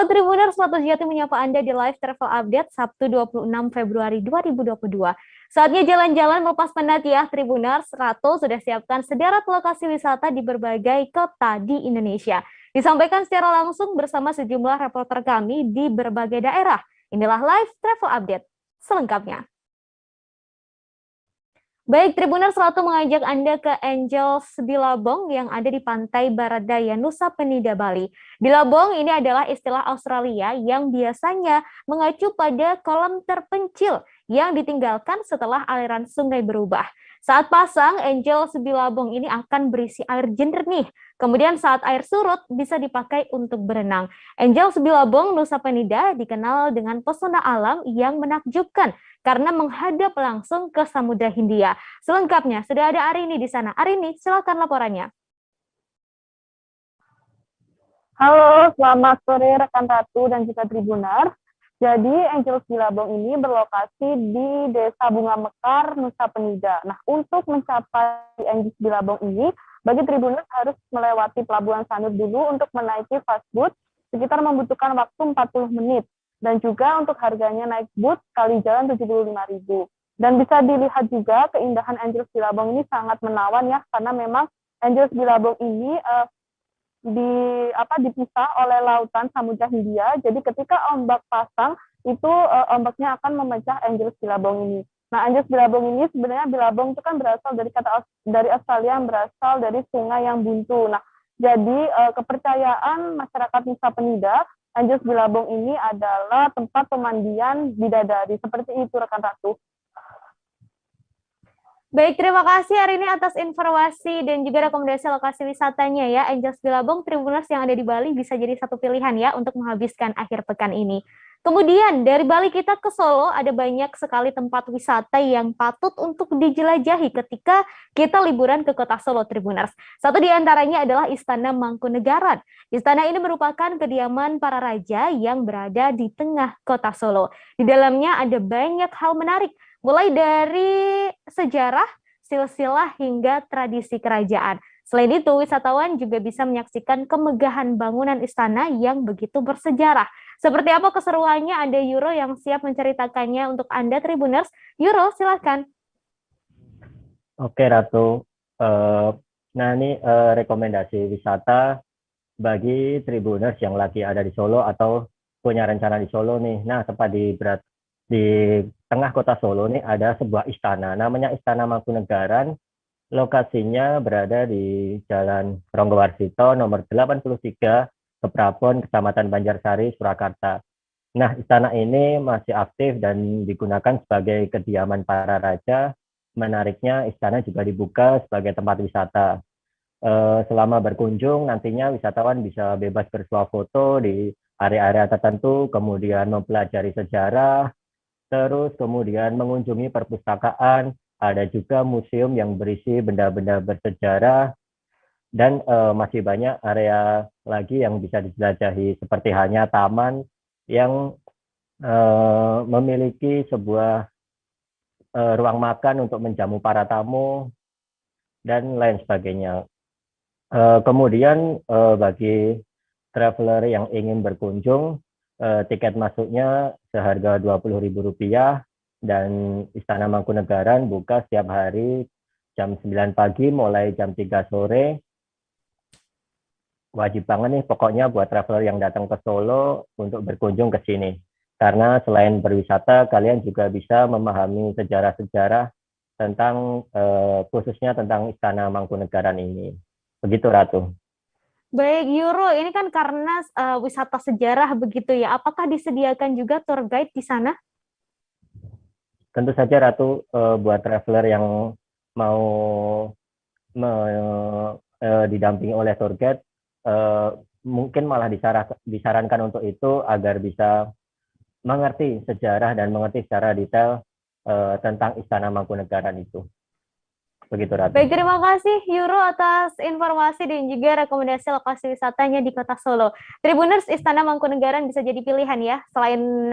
Halo Tribuners, selamat sejati menyapa Anda di Live Travel Update Sabtu 26 Februari 2022. Saatnya jalan-jalan melepas penat ya Tribuners. Ratu sudah siapkan sederet lokasi wisata di berbagai kota di Indonesia. Disampaikan secara langsung bersama sejumlah reporter kami di berbagai daerah. Inilah Live Travel Update selengkapnya. Baik, Tribuners selalu mengajak Anda ke Angels Billabong yang ada di pantai barat daya Nusa Penida, Bali. Billabong ini adalah istilah Australia yang biasanya mengacu pada kolam terpencil yang ditinggalkan setelah aliran sungai berubah. Saat pasang, Angels Billabong ini akan berisi air jernih. Kemudian saat air surut bisa dipakai untuk berenang. Angels Billabong Nusa Penida dikenal dengan pesona alam yang menakjubkan karena menghadap langsung ke Samudra Hindia. Selengkapnya sudah ada Arini di sana. Arini, silakan laporannya. Halo, selamat sore rekan Ratu dan juga Tribuners. Jadi Angels Billabong ini berlokasi di Desa Bunga Mekar, Nusa Penida. Nah, untuk mencapai Angels Billabong ini, bagi Tribuners harus melewati Pelabuhan Sanur dulu untuk menaiki fastboat, sekitar membutuhkan waktu 40 menit. Dan juga untuk harganya naik boat kali jalan 75.000. Dan bisa dilihat juga keindahan Angels Billabong ini sangat menawan ya, karena memang Angels Billabong ini dipisah oleh lautan Samudra Hindia. Jadi ketika ombak pasang itu ombaknya akan memecah Angels Billabong ini. Nah, Angels Billabong ini sebenarnya Billabong itu kan berasal dari kata dari Australia yang berasal dari sungai yang buntu. Nah, jadi kepercayaan masyarakat Nusa Penida, Angels Billabong ini adalah tempat pemandian bidadari. Seperti itu rekan Ratu. Baik, terima kasih Arini atas informasi dan juga rekomendasi lokasi wisatanya ya. Angels Billabong, Tribuners yang ada di Bali bisa jadi satu pilihan ya untuk menghabiskan akhir pekan ini. Kemudian dari Bali kita ke Solo ada banyak sekali tempat wisata yang patut untuk dijelajahi ketika kita liburan ke kota Solo, Tribuners. Satu di antaranya adalah Istana Mangkunegaran. Istana ini merupakan kediaman para raja yang berada di tengah kota Solo. Di dalamnya ada banyak hal menarik, mulai dari sejarah, silsilah, hingga tradisi kerajaan. Selain itu, wisatawan juga bisa menyaksikan kemegahan bangunan istana yang begitu bersejarah. Seperti apa keseruannya, ada Euro yang siap menceritakannya untuk Anda Tribuners. Euro, silakan. Oke, Ratu. Nah, ini rekomendasi wisata bagi Tribuners yang lagi ada di Solo atau punya rencana di Solo nih. Nah, tepat di tengah kota Solo nih ada sebuah istana, namanya Istana Mangkunegaran. Lokasinya berada di Jalan Ronggowarsito nomor 83, Keprabon, Kecamatan Banjarsari, Surakarta. Nah, istana ini masih aktif dan digunakan sebagai kediaman para raja. Menariknya, istana juga dibuka sebagai tempat wisata. Selama berkunjung, nantinya wisatawan bisa bebas bersuah foto di area-area tertentu, kemudian mempelajari sejarah, terus kemudian mengunjungi perpustakaan, ada juga museum yang berisi benda-benda bersejarah, dan masih banyak area lagi yang bisa dijelajahi, seperti halnya taman yang memiliki sebuah ruang makan untuk menjamu para tamu, dan lain sebagainya. Kemudian bagi traveler yang ingin berkunjung, tiket masuknya seharga Rp20.000 dan Istana Mangkunegaran buka setiap hari jam 9 pagi mulai jam 3 sore. Wajib banget nih pokoknya buat traveler yang datang ke Solo untuk berkunjung ke sini. Karena selain berwisata, kalian juga bisa memahami sejarah-sejarah tentang khususnya tentang Istana Mangkunegaran ini. Begitu, Ratu. Baik, Euro, ini kan karena wisata sejarah begitu ya. Apakah disediakan juga tour guide di sana? Tentu saja, Ratu, buat traveler yang mau didampingi oleh tour guide, mungkin malah disarankan untuk itu agar bisa mengerti sejarah dan mengerti secara detail tentang Istana Mangkunegaran itu. Begitu, Ratu. Baik, terima kasih Euro atas informasi dan juga rekomendasi lokasi wisatanya di kota Solo. Tribuners, Istana Mangkunegaran bisa jadi pilihan ya. Selain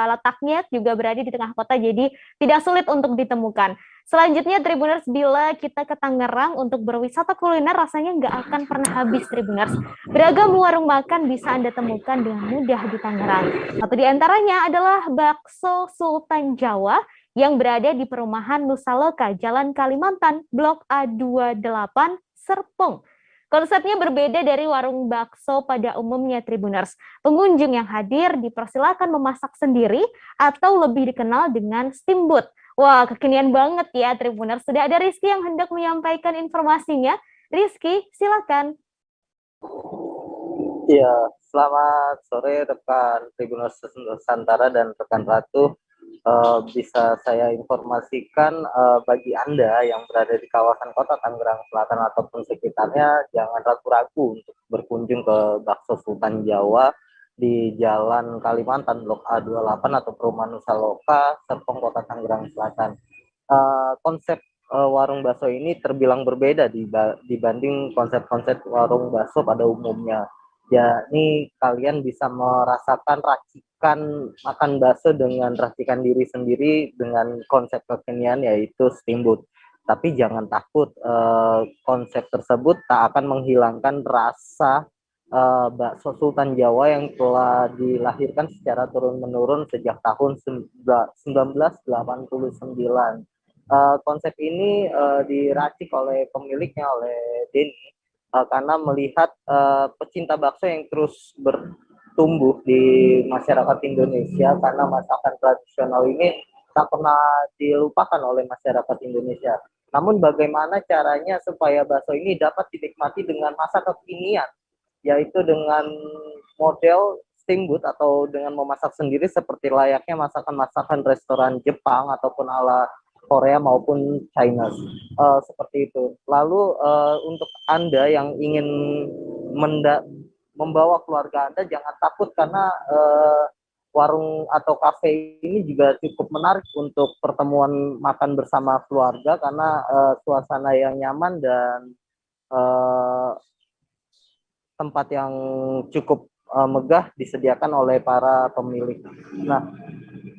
letaknya juga berada di tengah kota, jadi tidak sulit untuk ditemukan. Selanjutnya Tribuners, bila kita ke Tangerang untuk berwisata kuliner rasanya nggak akan pernah habis Tribuners. Beragam warung makan bisa Anda temukan dengan mudah di Tangerang. Satu di antaranya adalah Bakso Sultan Jawa yang berada di perumahan Nusa Loka, Jalan Kalimantan, Blok A28, Serpong. Konsepnya berbeda dari warung bakso pada umumnya Tribuners. Pengunjung yang hadir dipersilakan memasak sendiri atau lebih dikenal dengan steamboat. Wah, kekinian banget ya Tribuners. Sudah ada Rizky yang hendak menyampaikan informasinya. Rizky, silakan. Ya, selamat sore rekan Tribuners Nusantara dan rekan Ratu. Bisa saya informasikan bagi Anda yang berada di kawasan kota Tangerang Selatan ataupun sekitarnya, jangan ragu-ragu untuk berkunjung ke Bakso Sultan Jawa di Jalan Kalimantan Blok A28 atau Perumahan Nusa Loka, Serpong, Kota Tangerang Selatan. Konsep warung bakso ini terbilang berbeda dibanding konsep-konsep warung bakso pada umumnya. Ya, ini kalian bisa merasakan racikan makan bakso dengan racikan diri sendiri dengan konsep kekinian yaitu steamboat. Tapi jangan takut, konsep tersebut tak akan menghilangkan rasa bakso Sultan Jawa yang telah dilahirkan secara turun-menurun sejak tahun 1989. Konsep ini diracik oleh pemiliknya, oleh Denny, karena melihat pecinta bakso yang terus bertumbuh di masyarakat Indonesia, karena masakan tradisional ini tak pernah dilupakan oleh masyarakat Indonesia. Namun bagaimana caranya supaya bakso ini dapat dinikmati dengan masa kekinian, yaitu dengan model steamboat atau dengan memasak sendiri seperti layaknya masakan-masakan restoran Jepang ataupun ala Korea maupun China, seperti itu. Lalu untuk Anda yang ingin membawa keluarga Anda, jangan takut karena warung atau kafe ini juga cukup menarik untuk pertemuan makan bersama keluarga karena suasana yang nyaman dan tempat yang cukup megah disediakan oleh para pemilik. Nah,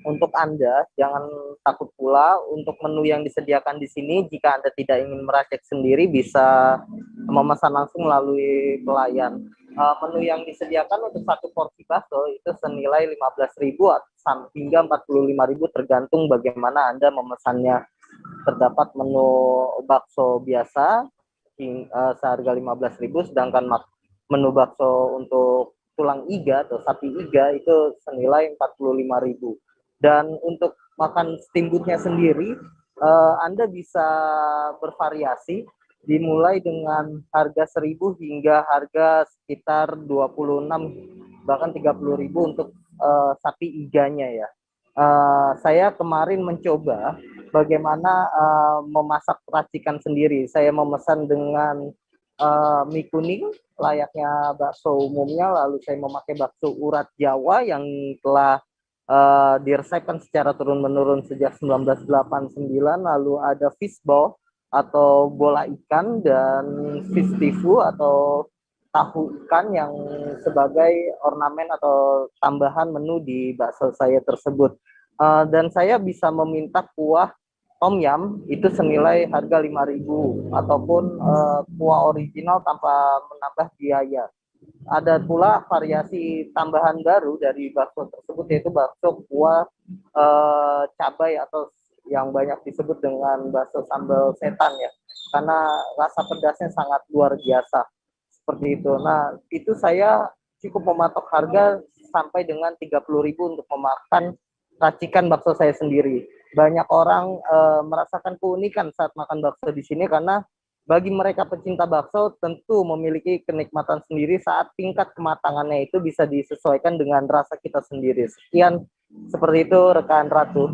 untuk Anda jangan takut pula untuk menu yang disediakan di sini. Jika Anda tidak ingin meracik sendiri, bisa memesan langsung melalui pelayan. Menu yang disediakan untuk satu porsi bakso itu senilai 15.000 hingga 45.000 tergantung bagaimana Anda memesannya. Terdapat menu bakso biasa seharga 15.000, sedangkan menu bakso untuk tulang iga atau sapi iga itu senilai 45.000. Dan untuk makan steamboatnya sendiri, Anda bisa bervariasi dimulai dengan harga 1.000 hingga harga sekitar 26 bahkan 30.000 untuk sapi iganya ya. Saya kemarin mencoba bagaimana memasak racikan sendiri. Saya memesan dengan mie kuning layaknya bakso umumnya, lalu saya memakai bakso urat Jawa yang telah diresepkan secara turun-menurun sejak 1989, lalu ada fishball atau bola ikan dan fish tifu atau tahu ikan yang sebagai ornamen atau tambahan menu di bakso saya tersebut. Dan saya bisa meminta kuah tom yum itu senilai harga 5.000 ataupun kuah original tanpa menambah biaya. Ada pula variasi tambahan baru dari bakso tersebut yaitu bakso kuah cabai atau yang banyak disebut dengan bakso sambal setan ya, karena rasa pedasnya sangat luar biasa seperti itu. Nah, itu saya cukup mematok harga sampai dengan 30.000 untuk memakan racikan bakso saya sendiri. Banyak orang merasakan keunikan saat makan bakso di sini karena bagi mereka pecinta bakso tentu memiliki kenikmatan sendiri saat tingkat kematangannya itu bisa disesuaikan dengan rasa kita sendiri. Sekian, seperti itu rekan Ratu.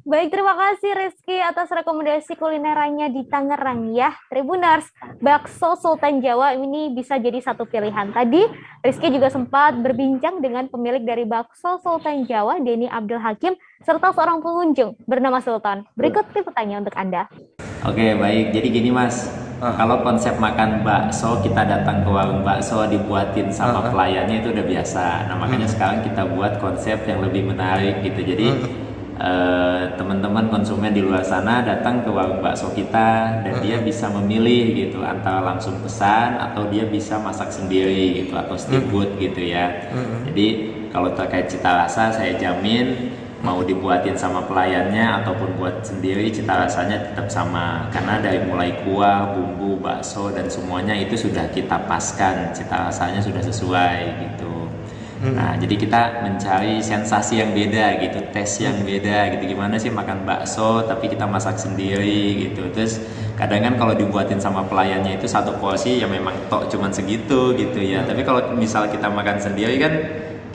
Baik, terima kasih Rizky atas rekomendasi kulinerannya di Tangerang ya. Tribuners, bakso Sultan Jawa ini bisa jadi satu pilihan. Tadi Rizky juga sempat berbincang dengan pemilik dari bakso Sultan Jawa, Denny Abdul Hakim, serta seorang pengunjung bernama Sultan. Berikut pertanyaan untuk Anda. Oke, baik. Jadi gini Mas, kalau konsep makan bakso, kita datang ke warung bakso dibuatin sama pelayannya itu udah biasa. Nah makanya sekarang kita buat konsep yang lebih menarik gitu. Jadi teman-teman konsumen di luar sana datang ke warung bakso kita dan dia bisa memilih gitu antara langsung pesan atau dia bisa masak sendiri gitu atau steamboat gitu ya. Jadi kalau terkait cita rasa saya jamin mau dibuatin sama pelayannya ataupun buat sendiri cita rasanya tetap sama karena dari mulai kuah, bumbu, bakso dan semuanya itu sudah kita paskan, cita rasanya sudah sesuai gitu. Nah, jadi kita mencari sensasi yang beda gitu, tes yang beda gitu. Gimana sih makan bakso tapi kita masak sendiri gitu. Terus kadang kan kalau dibuatin sama pelayannya itu satu porsi ya memang tok cuman segitu gitu ya. Tapi kalau misal kita makan sendiri kan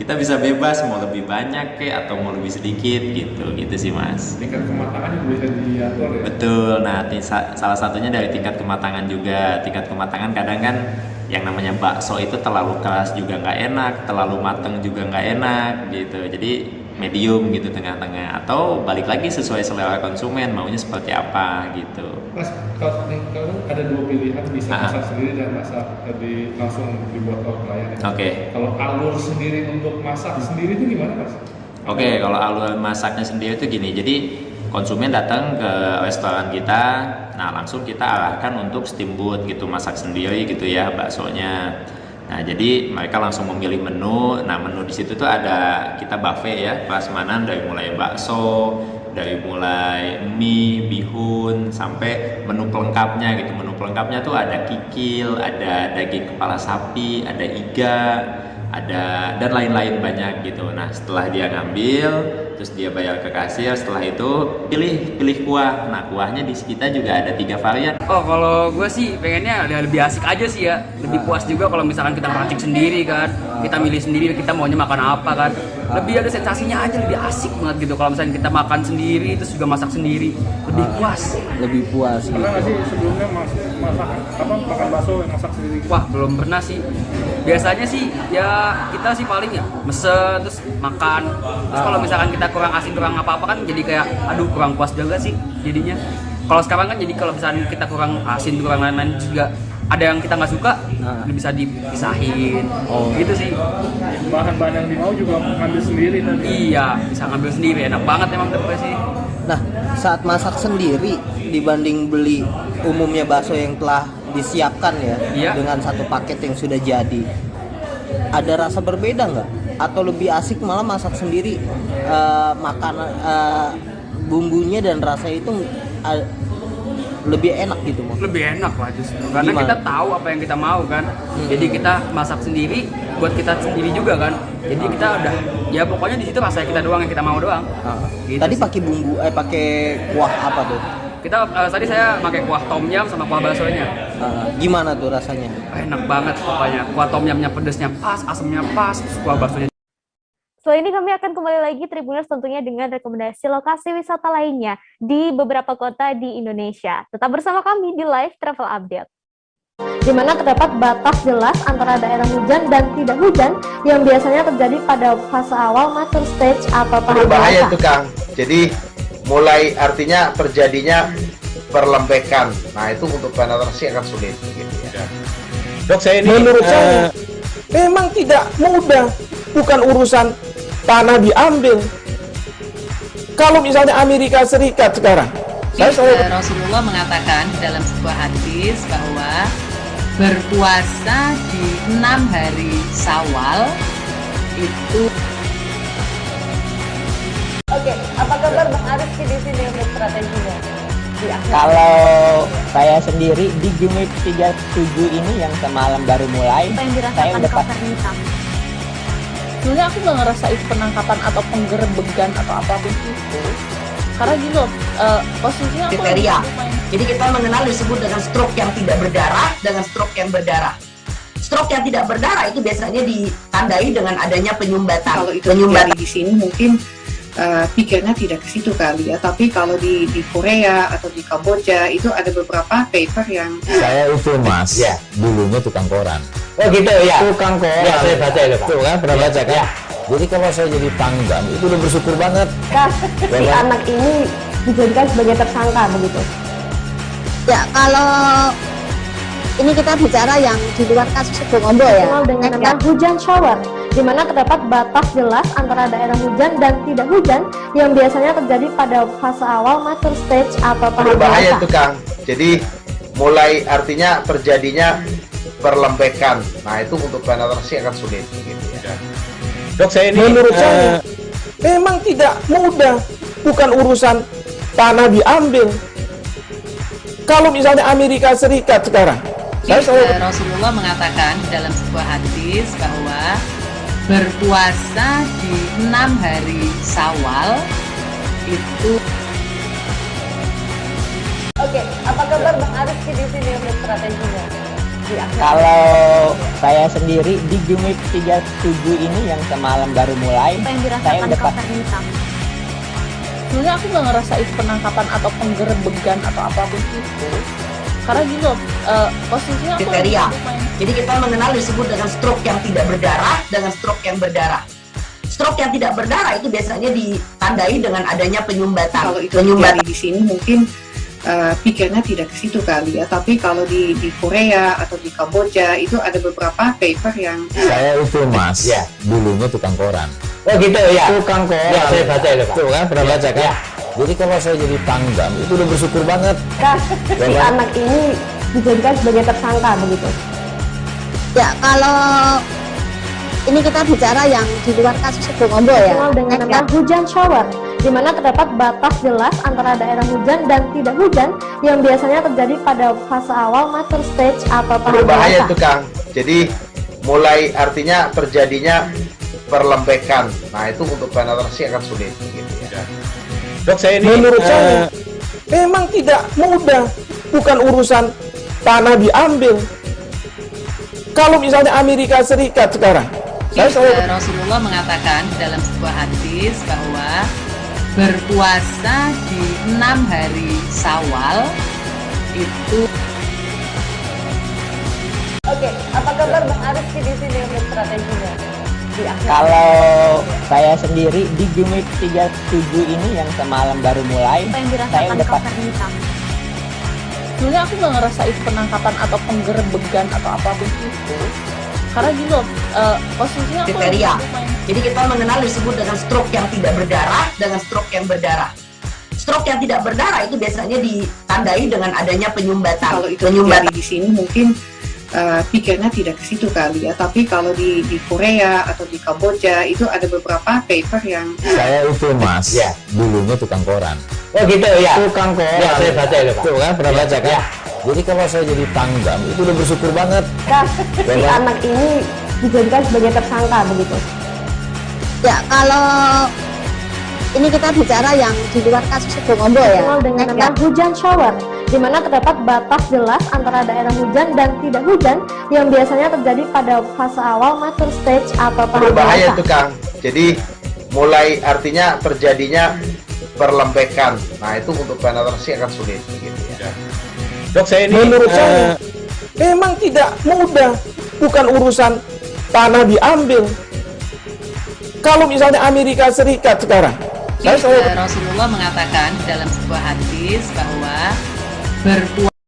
kita bisa bebas mau lebih banyak atau mau lebih sedikit gitu sih Mas. Tingkat kematangannya bisa diatur ya? Betul, nah salah satunya dari tingkat kematangan juga. Tingkat kematangan kadang kan yang namanya bakso itu terlalu keras juga nggak enak, terlalu mateng juga nggak enak gitu. Jadi medium gitu, tengah-tengah, atau balik lagi sesuai selera konsumen maunya seperti apa gitu. Mas, kalau ada dua pilihan, bisa masak sendiri dan masak langsung dibuat oleh pelayan. Oke. Kalau alur sendiri untuk masak sendiri itu gimana Mas? Oke, kalau alur masaknya sendiri itu gini. Jadi konsumen datang ke restoran kita, nah langsung kita arahkan untuk steamboat gitu, masak sendiri gitu ya baksonya. Nah jadi mereka langsung memilih menu. Nah menu di situ tuh ada kita buffet ya, prasmanan dari mulai bakso, dari mulai mie, bihun, sampai menu pelengkapnya gitu. Menu pelengkapnya tuh ada kikil, ada daging kepala sapi, ada iga, ada dan lain-lain banyak gitu. Nah setelah dia ngambil terus dia bayar ke kasir, setelah itu pilih kuah. Nah kuahnya di kita juga ada 3 varian. Oh kalau gue sih pengennya lebih asik aja sih ya, lebih puas juga kalau misalkan kita meracik sendiri kan, kita milih sendiri kita maunya makan apa kan, lebih ada sensasinya aja, lebih asik banget gitu kalau misalnya kita makan sendiri terus juga masak sendiri, lebih puas. Lebih puas. Pernah nggak sih sebelumnya makan bakso yang masak sendiri? Wah belum pernah sih. Biasanya sih ya kita sih paling ya mesen terus makan. Terus kalau misalkan kita kurang asin kurang apa-apa kan jadi kayak aduh kurang puas juga sih jadinya. Kalau sekarang kan jadi kalau misalkan kita kurang asin kurang lain-lain juga ada yang kita nggak suka bisa dipisahin. Gitu sih. Bahan-bahan yang dimau juga ngambil sendiri tadi. Iya bisa ngambil sendiri, enak banget emang menurut gue sih. Nah, saat masak sendiri dibanding beli umumnya bakso yang telah disiapkan ya, dengan satu paket yang sudah jadi, ada rasa berbeda nggak? Atau lebih asik malah masak sendiri, makanan bumbunya dan rasanya itu lebih enak gitu Mas? Lebih enak lah justru karena Gimana? kita tahu apa yang kita mau kan. Jadi kita masak sendiri buat kita sendiri juga kan. Jadi kita udah ya pokoknya di situ rasanya kita doang yang kita mau doang. Gitu Tadi sih. pakai bumbu, pakai kuah apa tuh? Kita tadi saya pakai kuah tom yum sama kuah baksonya. Gimana tuh rasanya? Enak banget pokoknya. Kuah tom yumnya pedesnya pas, asamnya pas, terus kuah baksonya. Setelah ini kami akan kembali lagi Tribuners tentunya dengan rekomendasi lokasi wisata lainnya di beberapa kota di Indonesia. Tetap bersama kami di Live Travel Update. Di mana terdapat batas jelas antara daerah hujan dan tidak hujan yang biasanya terjadi pada fase awal mature stage atau tahap berbahaya dewasa. itu Kang. Jadi mulai artinya terjadinya perlembekan. Nah itu untuk penetrasi akan sulit gitu ya. Dok, saya ini menurut saya memang tidak mudah, bukan urusan tanah diambil. Kalau misalnya Amerika Serikat sekarang, Rasulullah mengatakan dalam sebuah hadis bahwa berpuasa di 6 hari Syawal itu. Oke, apa kabar Bang Arif di sini untuk strateginya? Kalau saya sendiri di Gimik 37 ini yang semalam baru mulai, saya udah sebenarnya aku nggak ngerasain penangkapan atau penggerbegan atau apapun itu, karena gini loh, posisinya aku kriteria. Jadi kita mengenal disebut dengan stroke yang tidak berdarah dengan stroke yang berdarah. Stroke yang tidak berdarah itu biasanya ditandai dengan adanya penyumbatan. Kalau itu terjadi di sini mungkin pikirnya tidak ke situ kali ya, tapi kalau di Korea atau di Kamboja itu ada beberapa paper yang saya itu Mas, dulunya tukang koran. Oh gitu ya. Tukang koran. Ya, saya baca itu Pak. Tuh kan pernah baca kan? Ya. Jadi kalau saya jadi pangdam itu udah bersyukur banget. Si anak ini dijadikan sebagai tersangka begitu. Ya kalau ini kita bicara yang di luar kasus Bung Ombo ya. Dengan nama hujan shower. di mana terdapat batas jelas antara daerah hujan dan tidak hujan yang biasanya terjadi pada fase awal mature stage atau tahap berbahaya dewasa. itu Kang. Jadi mulai artinya terjadinya perlembekan. Nah itu untuk penetrasi akan sulit gitu ya. Dok, saya ini menurut saya memang tidak mudah, bukan urusan tanah diambil. Kalau misalnya Amerika Serikat sekarang, Rasulullah mengatakan dalam sebuah hadis bahwa berpuasa di 6 hari Syawal itu. Oke, apa kabar Bang Ariski di sini untuk strateginya? Kalau saya sendiri di Gumip 37 ini yang semalam baru mulai, saya udah sebenarnya aku nggak ngerasa itu penangkapan atau penggerebegan atau apapun itu, karena gini loh, posisinya aku kriteria. Jadi kita mengenal disebut dengan stroke yang tidak berdarah dengan stroke yang berdarah. Stroke yang tidak berdarah itu biasanya ditandai dengan adanya penyumbatan. Kalau itu terjadi di sini mungkin pikirnya tidak ke situ kali ya, tapi kalau di Korea atau di Kamboja itu ada beberapa paper yang Saya itu Mas, dulunya tukang koran. Oh gitu ya. Tukang koran. Ya, saya baca ya, Pak. Tuh kan, pernah baca kan? Ya. Jadi kalau saya jadi pangdam itu udah bersyukur banget. Si anak ini dijadikan sebagai tersangka begitu. Ya, kalau ini kita bicara yang di luar kasus Bongombo ya. Dikenal dengan nama hujan shower, di mana terdapat batas jelas antara daerah hujan dan tidak hujan yang biasanya terjadi pada fase awal mature stage atau tahap berbahaya dewasa. itu Kang. Jadi mulai artinya terjadinya perlembekan. Nah itu untuk penetrasi akan sulit gitu ya. Dok, saya ini menurut saya memang tidak mudah, bukan urusan tanah diambil. Kalau misalnya Amerika Serikat sekarang, Rasulullah mengatakan dalam sebuah hadis bahwa berpuasa di 6 hari Syawal itu. Oke, apa kabar Bang Ariski di sini untuk strateginya? Kalau saya sendiri di Gumip 37 ini yang semalam baru mulai, saya udah sebenarnya aku nggak ngerasa itu penangkapan atau penggerebegan atau apapun itu, karena gini loh, posisinya aku kriteria. Jadi kita mengenal disebut dengan stroke yang tidak berdarah dengan stroke yang berdarah. Stroke yang tidak berdarah itu biasanya ditandai dengan adanya penyumbatan. Kalau itu terjadi di sini mungkin pikirnya tidak ke situ kali ya, tapi kalau di Korea atau di Kamboja itu ada beberapa paper yang Saya itu Mas, dulunya tukang koran. Oh gitu ya. Tukang koran. Ya, saya baca ya, Pak. Tuh kan, pernah baca kan? Ya. Jadi kalau saya jadi pangdam itu udah bersyukur banget. Si anak ini dijadikan sebagai tersangka begitu. Ya, kalau ini kita bicara yang di luar kasus Bongombo ya. Dikenal dengan nama hujan shower, di mana terdapat batas jelas antara daerah hujan dan tidak hujan yang biasanya terjadi pada fase awal mature stage atau tahap Berbahaya dewasa. itu Kang. Jadi mulai artinya terjadinya perlembekan. Nah itu untuk penetrasi akan sulit gitu ya. Dok, saya ini menurut saya memang tidak mudah, bukan urusan tanah diambil. Kalau misalnya Amerika Serikat sekarang, Rasulullah mengatakan dalam sebuah hadis bahwa berpuasa.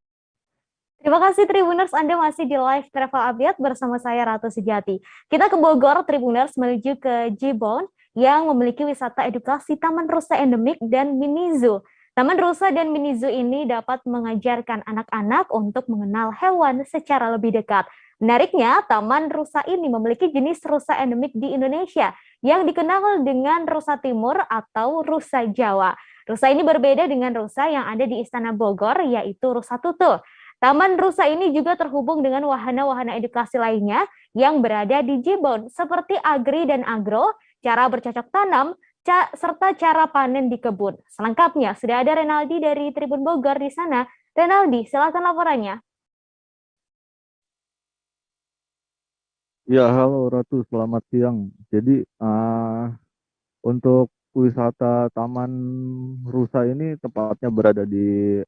Terima kasih Tribuners, Anda masih di live Travel Update bersama saya Ratu Sejati. Kita ke Bogor, Tribuners, menuju ke Jibon yang memiliki wisata edukasi Taman Rusa Endemik dan Mini Zoo. Taman Rusa dan Mini Zoo ini dapat mengajarkan anak-anak untuk mengenal hewan secara lebih dekat. Menariknya, Taman Rusa ini memiliki jenis rusa endemik di Indonesia yang dikenal dengan rusa timur atau rusa Jawa. Rusa ini berbeda dengan rusa yang ada di Istana Bogor, yaitu rusa tutul. Taman Rusa ini juga terhubung dengan wahana-wahana edukasi lainnya yang berada di Jibon, seperti agri dan agro, cara bercocok tanam, serta cara panen di kebun. Selengkapnya, sudah ada Renaldi dari Tribun Bogor di sana. Renaldi, silakan laporannya. Ya, halo Ratu, selamat siang. Jadi, untuk wisata Taman Rusa ini tepatnya berada di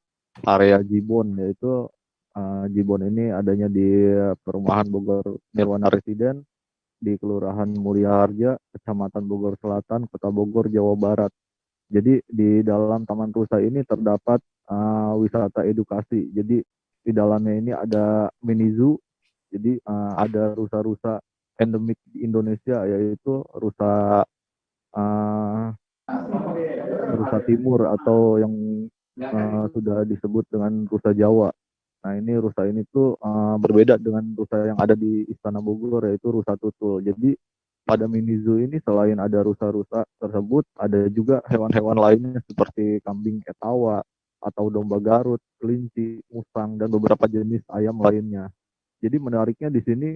area Jibon, yaitu Jibon ini adanya di Perumahan Bogor Nirwana Residen di Kelurahan Mulia Harja, Kecamatan Bogor Selatan, Kota Bogor, Jawa Barat. Jadi di dalam Taman Rusa ini terdapat wisata edukasi. Jadi di dalamnya ini ada mini zoo. Jadi ada rusa-rusa endemik di Indonesia, yaitu rusa rusa timur atau yang sudah disebut dengan rusa Jawa. Nah, ini rusa ini tuh berbeda dengan rusa yang ada di Istana Bogor, yaitu rusa tutul. Jadi pada mini zoo ini selain ada rusa-rusa tersebut, ada juga hewan-hewan lainnya seperti kambing etawa atau domba Garut, kelinci, musang, dan beberapa jenis ayam lainnya. Jadi menariknya di sini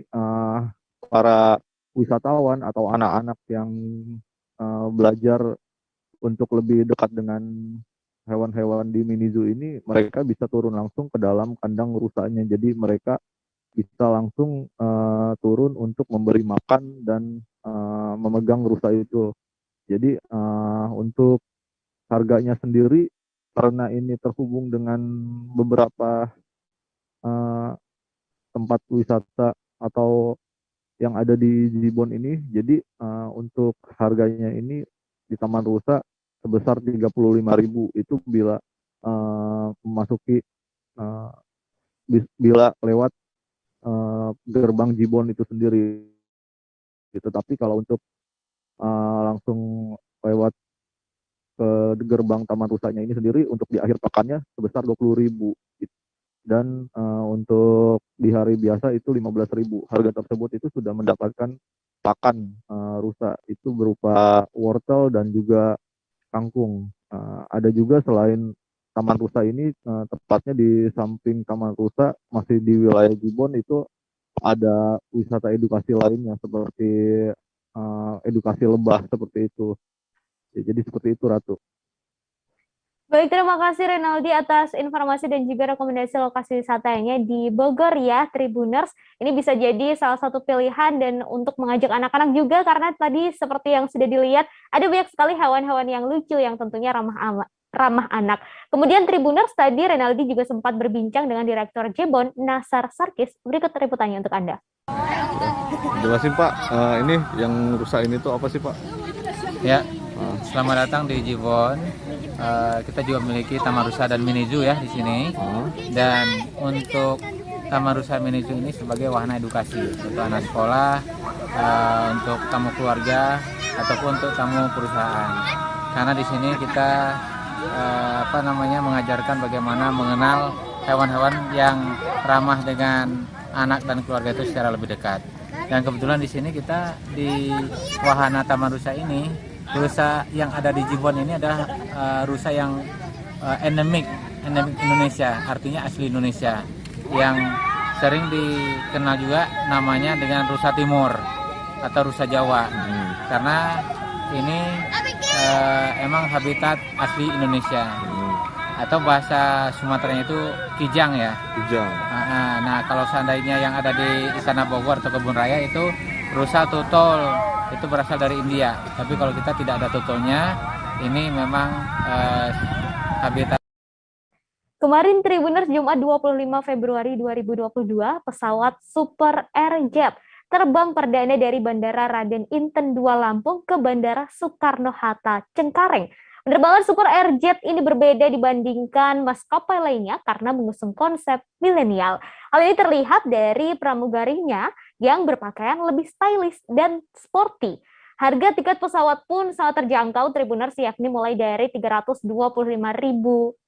para wisatawan atau anak-anak yang belajar untuk lebih dekat dengan hewan-hewan di mini zoo ini, mereka bisa turun langsung ke dalam kandang rusanya. Jadi mereka bisa langsung turun untuk memberi makan dan memegang rusa itu. Jadi untuk harganya sendiri, karena ini terhubung dengan beberapa tempat wisata atau yang ada di Jibon ini, jadi untuk harganya ini di Taman Rusa sebesar 35.000 itu bila memasuki bila lewat gerbang Jibon itu sendiri. Gitu. Tapi kalau untuk langsung lewat ke gerbang Taman Rusanya ini sendiri, untuk di akhir pekannya sebesar 20.000. Dan untuk di hari biasa itu 15.000. Harga tersebut itu sudah mendapatkan pakan rusa, itu berupa wortel dan juga kangkung. Ada juga selain Taman Rusa ini, tepatnya di samping Taman Rusa, masih di wilayah Jibon itu ada wisata edukasi lainnya seperti edukasi lebah seperti itu. Ya, jadi seperti itu, Ratu. Baik, terima kasih Renaldi atas informasi dan juga rekomendasi lokasi wisatanya di Bogor ya, Tribuners. Ini bisa jadi salah satu pilihan dan untuk mengajak anak-anak juga, karena tadi seperti yang sudah dilihat, ada banyak sekali hewan-hewan yang lucu yang tentunya ramah anak. Kemudian Tribuners, tadi Renaldi juga sempat berbincang dengan Direktur Jibon, Nasar Sarkis. Berikut liputannya untuk Anda. Jelasin Pak, ini yang rusa ini tuh apa sih Pak? Ya, selamat datang di Jibon. Kita juga memiliki Taman Rusa dan Mini Zoo ya di sini. Dan untuk Taman Rusa Mini Zoo ini sebagai wahana edukasi untuk anak sekolah, untuk tamu keluarga ataupun untuk tamu perusahaan. Karena di sini kita mengajarkan bagaimana mengenal hewan-hewan yang ramah dengan anak dan keluarga itu secara lebih dekat. Dan kebetulan di sini kita di wahana Taman Rusa ini, rusa yang ada di Jibon ini adalah rusa yang endemik Indonesia, artinya asli Indonesia, yang sering dikenal juga namanya dengan rusa timur atau rusa Jawa, karena ini emang habitat asli Indonesia, atau bahasa Sumateranya itu kijang ya. Kijang. Nah, kalau seandainya yang ada di Istana Bogor atau Kebun Raya itu rusa tutul, itu berasal dari India. Tapi kalau kita tidak ada tutulnya, ini memang habitat. Kemarin Tribuners, Jumat 25 Februari 2022, pesawat Super Airjet terbang perdana dari Bandara Raden Inten II Lampung ke Bandara Soekarno-Hatta Cengkareng. Penerbangan Super Airjet ini berbeda dibandingkan maskapai lainnya karena mengusung konsep milenial. Hal ini terlihat dari pramugarinya yang berpakaian lebih stylish dan sporty. Harga tiket pesawat pun sangat terjangkau Tribuners, yakni mulai dari 325.000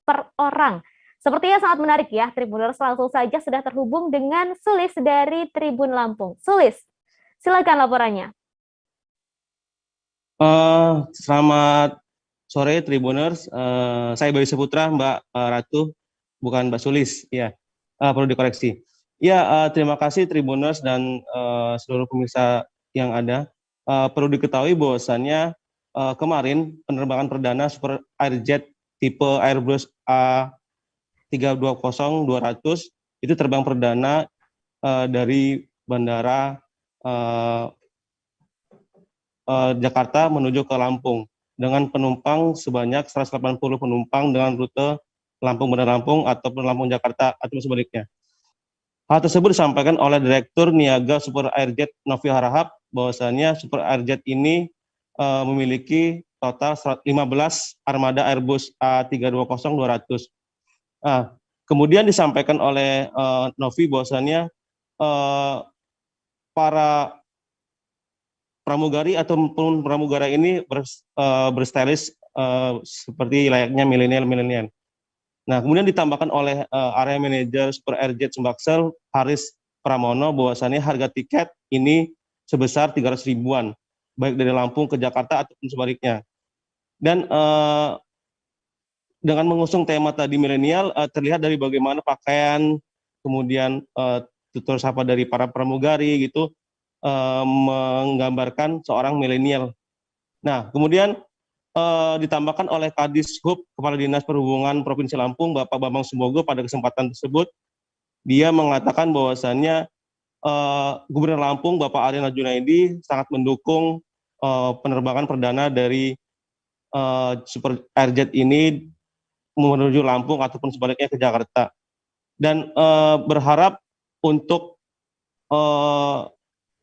per orang. Sepertinya sangat menarik ya Tribuners, langsung saja sudah terhubung dengan Sulis dari Tribun Lampung. Sulis, silakan laporannya. Selamat sore Tribuners, saya Bayu Saputra, Mbak Ratu, bukan Mbak Sulis, ya, perlu dikoreksi. Ya, terima kasih Tribuners dan seluruh pemirsa yang ada. Perlu diketahui bahwasannya kemarin penerbangan perdana Super Airjet tipe Airbus A320-200 itu terbang perdana dari Bandara Jakarta menuju ke Lampung, dengan penumpang sebanyak 180 penumpang dengan rute Lampung-Bandar Lampung ataupun Lampung-Jakarta atau sebaliknya. Hal tersebut disampaikan oleh Direktur Niaga Super Airjet Novi Harahap, bahwasannya Super Airjet ini memiliki total 15 armada Airbus A320-200. Kemudian disampaikan oleh Novi bahwasannya para pramugari ataupun pramugara ini berstylish seperti layaknya milenial. Nah, kemudian ditambahkan oleh area manajer Super Airjet Sumbaksel, Haris Pramono, bahwasannya harga tiket ini sebesar 300 ribuan, baik dari Lampung ke Jakarta ataupun sebaliknya. Dan dengan mengusung tema tadi milenial, terlihat dari bagaimana pakaian, kemudian tutur sapa dari para pramugari gitu, menggambarkan seorang milenial. Nah, kemudian ditambahkan oleh Kadishub, Kepala Dinas Perhubungan Provinsi Lampung, Bapak Bambang Sumogo, pada kesempatan tersebut, dia mengatakan bahwasannya Gubernur Lampung, Bapak Arina Junaidi, sangat mendukung penerbangan perdana dari Super Airjet ini menuju Lampung ataupun sebaliknya ke Jakarta. Dan berharap untuk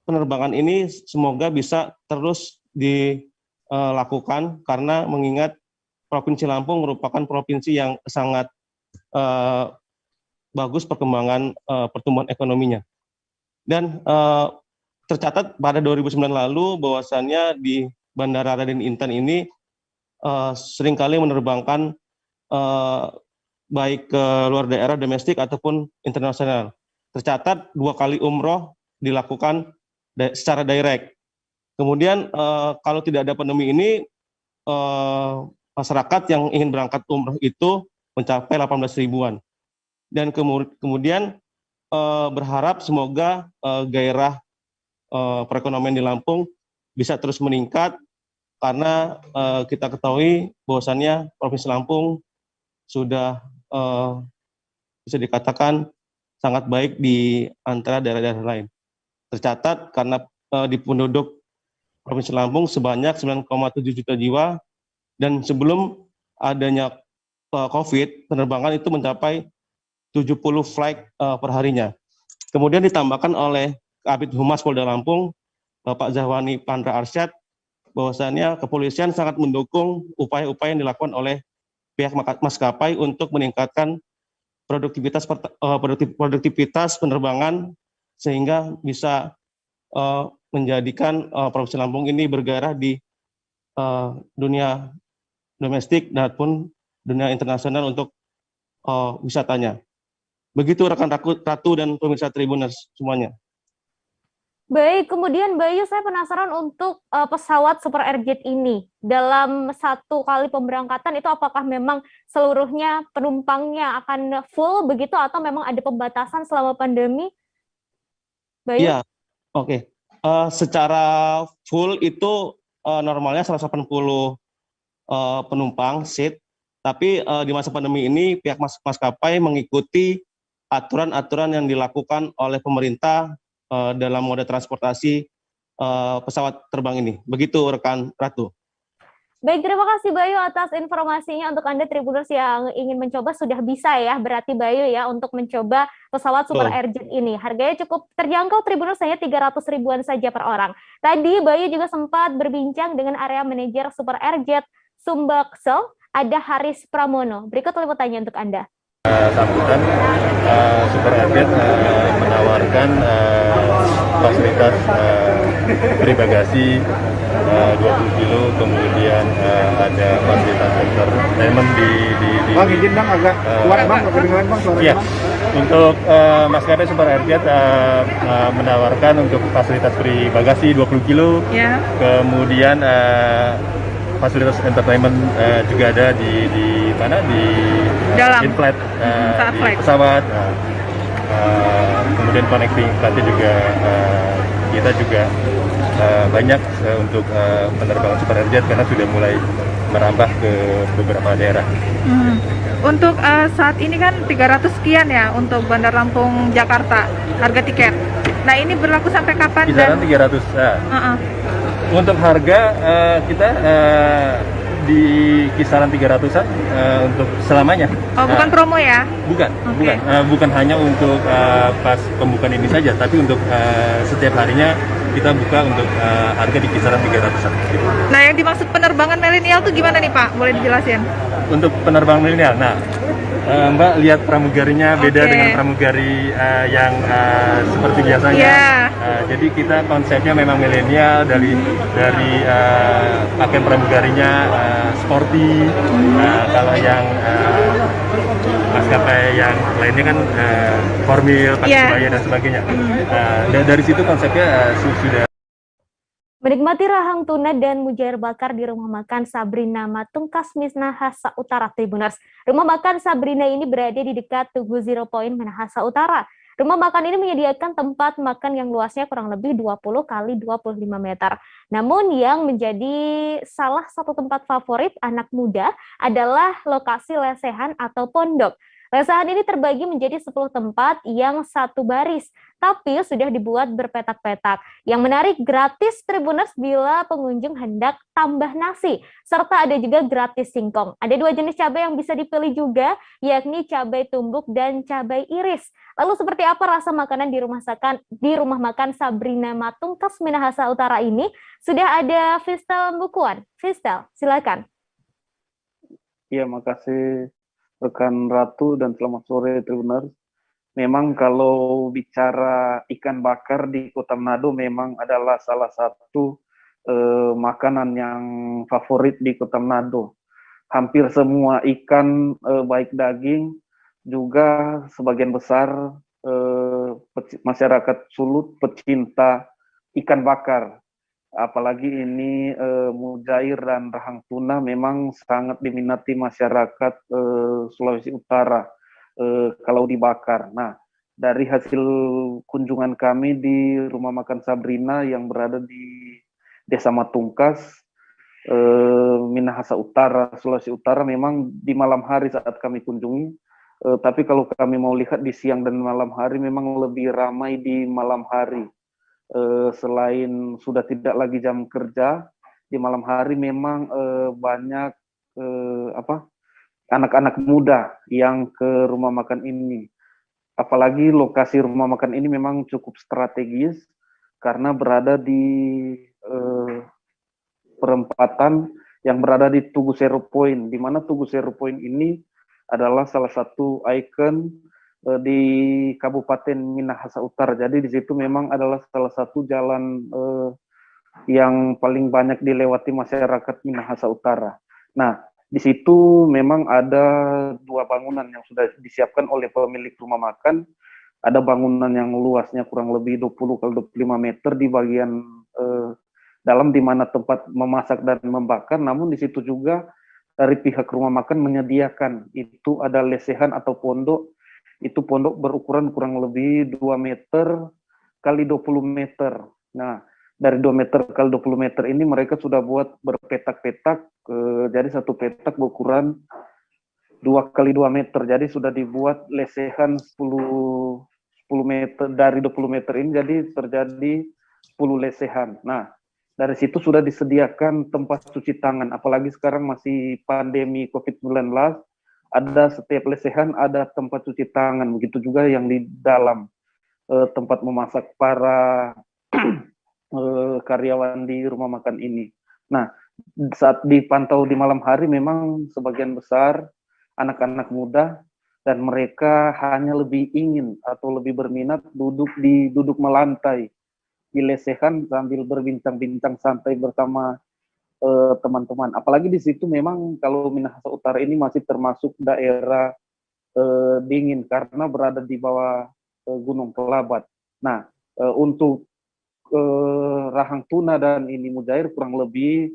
penerbangan ini semoga bisa terus dilakukan, karena mengingat Provinsi Lampung merupakan provinsi yang sangat bagus perkembangan pertumbuhan ekonominya. Dan tercatat pada 2009 lalu bahwasannya di Bandara Raden Inten ini seringkali menerbangkan baik ke luar daerah, domestik ataupun internasional. Tercatat 2 kali umroh dilakukan secara direct. Kemudian kalau tidak ada pandemi ini, masyarakat yang ingin berangkat umroh itu mencapai 18 ribuan. Dan kemudian berharap semoga gairah perekonomian di Lampung bisa terus meningkat, karena kita ketahui bahwasannya Provinsi Lampung sudah bisa dikatakan sangat baik di antara daerah-daerah lain. Tercatat karena di penduduk Provinsi Lampung sebanyak 9,7 juta jiwa, dan sebelum adanya COVID, penerbangan itu mencapai 70 flight per harinya. Kemudian ditambahkan oleh Kabid Humas Polda Lampung, Bapak Zahwani Pandra Arsyad, bahwasannya kepolisian sangat mendukung upaya-upaya yang dilakukan oleh pihak maskapai untuk meningkatkan produktivitas penerbangan, sehingga bisa menjadikan Provinsi Lampung ini bergairah di dunia domestik maupun dunia internasional untuk wisatanya. Begitu rekan Ratu dan pemirsa Tribuners semuanya. Baik, kemudian Bayu, saya penasaran untuk pesawat Super Airjet ini. Dalam satu kali pemberangkatan itu apakah memang seluruhnya penumpangnya akan full begitu, atau memang ada pembatasan selama pandemi? Bayu? Iya, oke. Secara full itu normalnya 180 penumpang seat, tapi di masa pandemi ini pihak maskapai mengikuti aturan-aturan yang dilakukan oleh pemerintah dalam moda transportasi pesawat terbang ini. Begitu rekan Ratu. Baik, terima kasih Bayu atas informasinya. Untuk Anda Tribuners yang ingin mencoba sudah bisa ya, berarti Bayu ya, untuk mencoba pesawat Super Airjet ini. Harganya cukup terjangkau Tribuners, hanya 300 ribuan saja per orang. Tadi Bayu juga sempat berbincang dengan area manajer Super Airjet Sumbaksel, ada Haris Pramono. Berikut liputannya untuk Anda. Sambutan Super Airjet menawarkan fasilitas free bagasi 20 kilo, kemudian ada fasilitas entertainment di Bang, izin Bang, agak kuat Bang, kedengaran Bang suaranya. Iya. Untuk maskapai Super Airjet menawarkan untuk fasilitas free bagasi 20 kilo, yeah. Kemudian fasilitas entertainment juga ada di mana, di in-flight di pesawat, kemudian connecting flightnya juga kita juga banyak untuk penerbangan Super Airjet karena sudah mulai merambah ke beberapa daerah. Untuk saat ini kan 300 sekian ya untuk Bandar Lampung Jakarta harga tiket. Nah, ini berlaku sampai kapan? Kisaran 300. Untuk harga kita di kisaran 300-an untuk selamanya. Oh, bukan promo ya? Bukan, okay. Bukan hanya untuk pas pembukaan ini saja, tapi untuk setiap harinya kita buka untuk harga di kisaran 300-an. Nah, yang dimaksud penerbangan milenial itu gimana nih Pak? Boleh dijelasin? Untuk penerbangan milenial, nah Mbak lihat pramugarinya beda dengan pramugari yang seperti biasanya. Jadi kita konsepnya memang milenial, dari pakaian pramugarinya sporty. Kalau yang maskapai yang lainnya kan formal, pakai kebaya dan sebagainya. Dari situ konsepnya sudah. Menikmati rahang tuna dan mujair bakar di rumah makan Sabrina Matungkas Minahasa Utara Tribuners. Rumah makan Sabrina ini berada di dekat Tugu Zero Point Minahasa Utara. Rumah makan ini menyediakan tempat makan yang luasnya kurang lebih 20 kali 25 meter. Namun yang menjadi salah satu tempat favorit anak muda adalah lokasi lesehan atau pondok. Lesehan ini terbagi menjadi 10 tempat yang satu baris, tapi sudah dibuat berpetak-petak. Yang menarik, gratis Tribuners bila pengunjung hendak tambah nasi, serta ada juga gratis singkong. Ada 2 jenis cabai yang bisa dipilih juga, yakni cabai tumbuk dan cabai iris. Lalu seperti apa rasa makanan di rumah makan Sabrina Matungkas Minahasa Utara ini? Sudah ada Fistel Bukuan. Fistel, silakan. Iya, makasih rekan Ratu dan selamat sore Tribuners. Memang kalau bicara ikan bakar di Kota Manado memang adalah salah satu makanan yang favorit di Kota Manado. Hampir semua ikan baik daging juga sebagian besar masyarakat Sulut pecinta ikan bakar. Apalagi ini mujair dan rahang tuna memang sangat diminati masyarakat Sulawesi Utara kalau dibakar. Nah, dari hasil kunjungan kami di rumah makan Sabrina yang berada di Desa Matungkas, Minahasa Utara, Sulawesi Utara, memang di malam hari saat kami kunjungi, tapi kalau kami mau lihat di siang dan malam hari memang lebih ramai di malam hari. Selain sudah tidak lagi jam kerja, di malam hari memang banyak anak-anak muda yang ke rumah makan ini. Apalagi lokasi rumah makan ini memang cukup strategis karena berada di perempatan yang berada di Tugu Zero Point, di mana Tugu Zero Point ini adalah salah satu ikon di Kabupaten Minahasa Utara. Jadi di situ memang adalah salah satu jalan yang paling banyak dilewati masyarakat Minahasa Utara. Nah, di situ memang ada 2 bangunan yang sudah disiapkan oleh pemilik rumah makan. Ada bangunan yang luasnya kurang lebih 20 kali 25 meter di bagian dalam di mana tempat memasak dan membakar. Namun di situ juga dari pihak rumah makan menyediakan itu ada lesehan atau pondok. Itu pondok berukuran kurang lebih 2 meter kali 20 meter. Nah, dari 2 meter kali 20 meter ini mereka sudah buat berpetak-petak, jadi satu petak berukuran 2 kali 2 meter. Jadi sudah dibuat lesehan 10 meter, dari 20 meter ini jadi terjadi 10 lesehan. Nah, dari situ sudah disediakan tempat cuci tangan, apalagi sekarang masih pandemi COVID-19, ada setiap lesehan ada tempat cuci tangan, begitu juga yang di dalam tempat memasak para karyawan di rumah makan ini. Nah, saat dipantau di malam hari memang sebagian besar anak-anak muda dan mereka hanya lebih ingin atau lebih berminat duduk melantai di lesehan sambil berbincang-bincang santai bersama teman-teman. Apalagi di situ memang kalau Minahasa Utara ini masih termasuk daerah dingin karena berada di bawah Gunung Kelabat. Nah, untuk rahang tuna dan ini mujair kurang lebih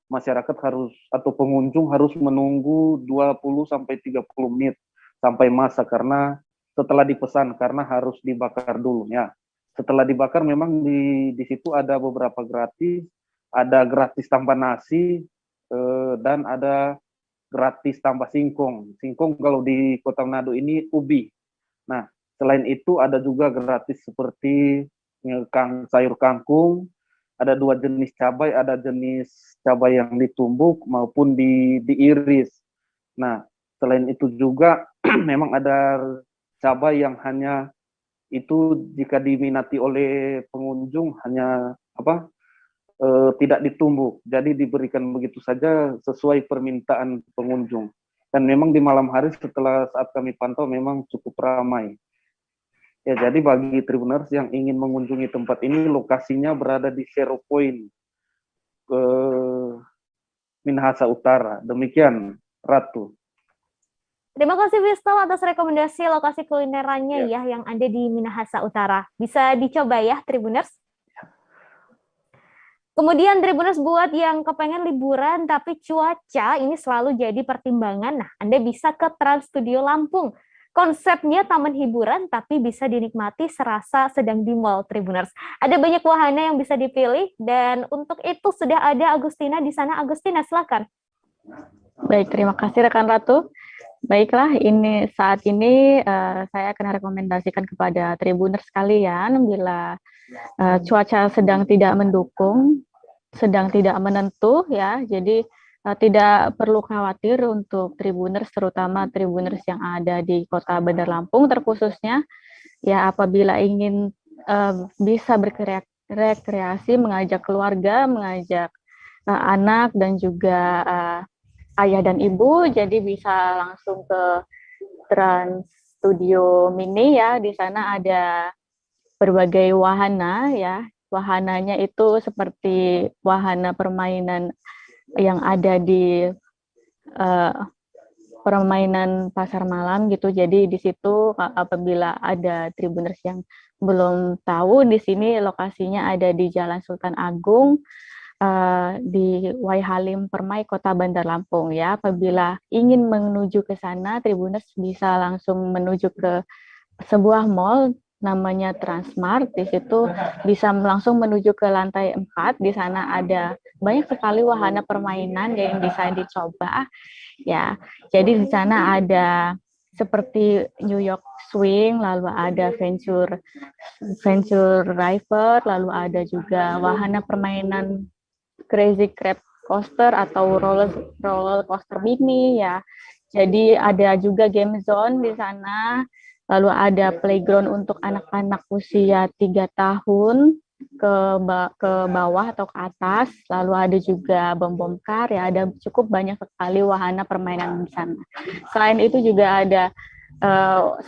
masyarakat harus atau pengunjung harus menunggu 20 sampai 30 menit sampai masak karena setelah dipesan karena harus dibakar dulu ya. Setelah dibakar memang di situ ada beberapa gratis. Ada gratis tambah nasi dan ada gratis tambah singkong. Singkong kalau di Kota Manado ini ubi. Nah, selain itu ada juga gratis seperti sayur kangkung, ada 2 jenis cabai, ada jenis cabai yang ditumbuk maupun diiris. Nah, selain itu juga memang ada cabai yang hanya itu jika diminati oleh pengunjung hanya tidak ditumbuk, jadi diberikan begitu saja sesuai permintaan pengunjung. Dan memang di malam hari setelah saat kami pantau memang cukup ramai. Ya, jadi bagi Tribuners yang ingin mengunjungi tempat ini, lokasinya berada di Zero Point ke Minahasa Utara. Demikian, Ratu. Terima kasih Wistom atas rekomendasi lokasi kulinerannya ya yang ada di Minahasa Utara. Bisa dicoba ya Tribuners. Kemudian Tribuners buat yang kepengen liburan tapi cuaca ini selalu jadi pertimbangan. Nah, Anda bisa ke Trans Studio Lampung. Konsepnya taman hiburan tapi bisa dinikmati serasa sedang di mall Tribuners. Ada banyak wahana yang bisa dipilih dan untuk itu sudah ada Agustina di sana. Agustina, silakan. Baik, terima kasih rekan Ratu. Baiklah, saat ini saya akan rekomendasikan kepada Tribuners sekalian bila cuaca sedang tidak mendukung, sedang tidak menentu ya. Jadi tidak perlu khawatir untuk Tribuners, terutama Tribuners yang ada di Kota Bandar Lampung terkhususnya ya, apabila ingin bisa berrekreasi, mengajak keluarga, mengajak anak dan juga ayah dan ibu, jadi bisa langsung ke Trans Studio Mini ya. Di sana ada berbagai wahana ya. Wahananya itu seperti wahana permainan yang ada di permainan pasar malam gitu. Jadi di situ apabila ada Tribuners yang belum tahu, di sini lokasinya ada di Jalan Sultan Agung, di Wai Halim Permai, Kota Bandar Lampung ya. Apabila ingin menuju ke sana, Tribuners bisa langsung menuju ke sebuah mall namanya Transmart. Di situ bisa langsung menuju ke lantai 4. Di sana ada banyak sekali wahana permainan yang bisa dicoba ya. Jadi di sana ada seperti New York Swing, lalu ada Venture River, lalu ada juga wahana permainan Crazy Crab Coaster atau roller coaster mini ya. Jadi ada juga game zone di sana. Lalu ada playground untuk anak-anak usia 3 tahun ke bawah atau ke atas. Lalu ada juga bom car ya. Ada cukup banyak sekali wahana permainan di sana. Selain itu juga ada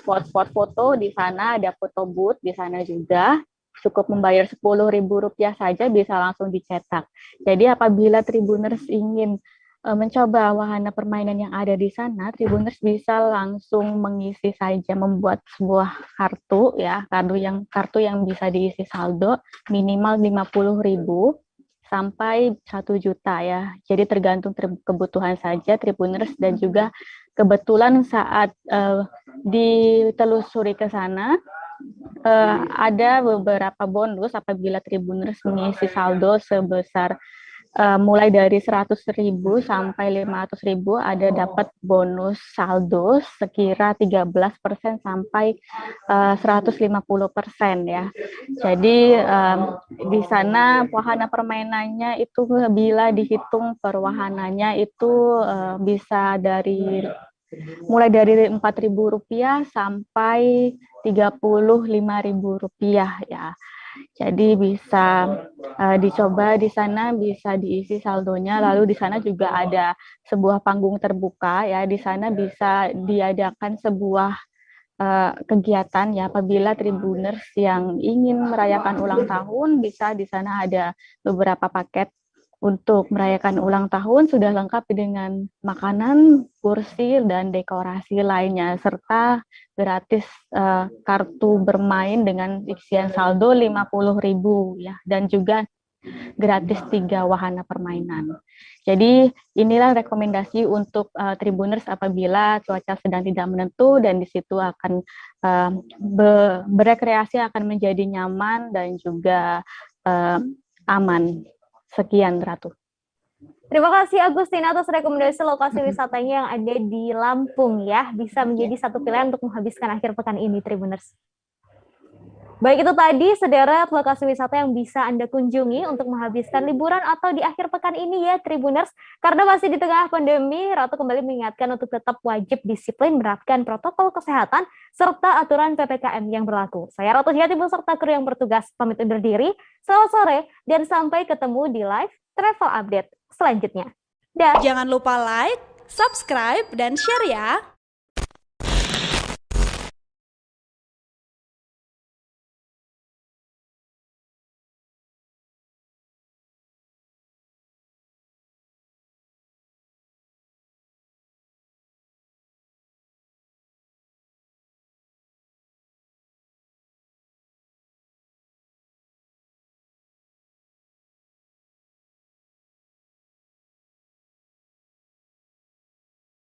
spot-spot foto di sana. Ada foto booth di sana juga. Cukup membayar Rp10.000 saja bisa langsung dicetak. Jadi apabila Tribuners ingin mencoba wahana permainan yang ada di sana, Tribuners bisa langsung mengisi saja, membuat sebuah kartu ya, kartu yang bisa diisi saldo minimal 50.000 sampai 1 juta ya. Jadi tergantung kebutuhan saja Tribuners, dan juga kebetulan saat ditelusuri ke sana ada beberapa bonus apabila Tribuners mengisi saldo sebesar mulai dari 100.000 sampai 500.000, ada dapat bonus saldo sekira 13% sampai 150% ya. Jadi di sana wahana permainannya itu bila dihitung per wahananya itu bisa mulai dari Rp4.000 sampai Rp35.000 ya. Jadi bisa dicoba di sana, bisa diisi saldonya. Lalu di sana juga ada sebuah panggung terbuka ya. Di sana bisa diadakan sebuah kegiatan ya, apabila Tribuners yang ingin merayakan ulang tahun, bisa di sana ada beberapa paket untuk merayakan ulang tahun, sudah lengkap dengan makanan, kursi, dan dekorasi lainnya, serta gratis kartu bermain dengan isian saldo 50.000 ya, dan juga gratis 3 wahana permainan. Jadi inilah rekomendasi untuk Tribuners apabila cuaca sedang tidak menentu, dan di situ akan berekreasi akan menjadi nyaman dan juga aman. Sekian, Ratu. Terima kasih Agustina atas rekomendasi lokasi wisatanya yang ada di Lampung ya. Bisa menjadi satu pilihan untuk menghabiskan akhir pekan ini, Tribuners. Baik, itu tadi sederet lokasi wisata yang bisa Anda kunjungi untuk menghabiskan liburan atau di akhir pekan ini ya, Tribuners. Karena masih di tengah pandemi, Ratu kembali mengingatkan untuk tetap wajib disiplin menerapkan protokol kesehatan serta aturan PPKM yang berlaku. Saya Ratu Jati beserta kru yang bertugas pamit undur diri. Selamat sore dan sampai ketemu di live travel update selanjutnya. Jangan lupa like, subscribe, dan share ya.